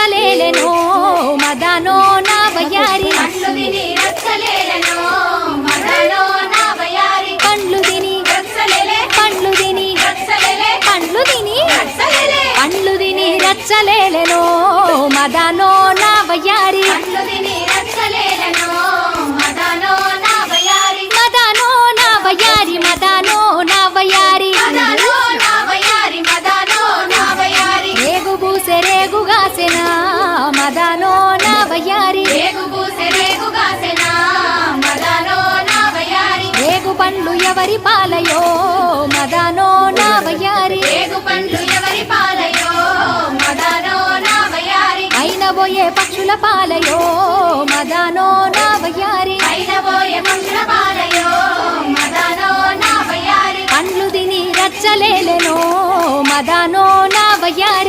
రచ్చలేలెనో మదనో నా వయ్యారి పండ్లు తిని రచ్చలేలెనో మదనో నా వయ్యారి పండ్లు తిని రచ్చలేలే పండ్లు తిని రచ్చలేలే పండ్లు తిని రచ్చలేలే పండ్లు తిని రచ్చలేలెనో మదనో నా వయ్యారి పండ్లు తిని రచ్చలేలెనో మదనో నా వయ్యారి మదనో నా వయ్యారి మదనో నా వయ్యారి మదనో నా వయ్యారి మదనో నా వయ్యారి రేగు బూసె రేగుగాసెనా మదనో నా వయ్యారి రేగు పూసె రేగు కాసెనా మదనో నా వయ్యారి రేగు పండ్లు ఎవరి పాలయో మదనో నా వయ్యారి రేగు పండ్లు ఎవరి పాలయో మదనో నా వయ్యారి అయిన పోయే పక్షుల పాలయో మదనో నా వయ్యారి పైన పోయే పక్షుల పాలయో మదనో నా వయ్యారి పండ్లు తిని రచ్చలేలెనో మదనో నా వయ్యారి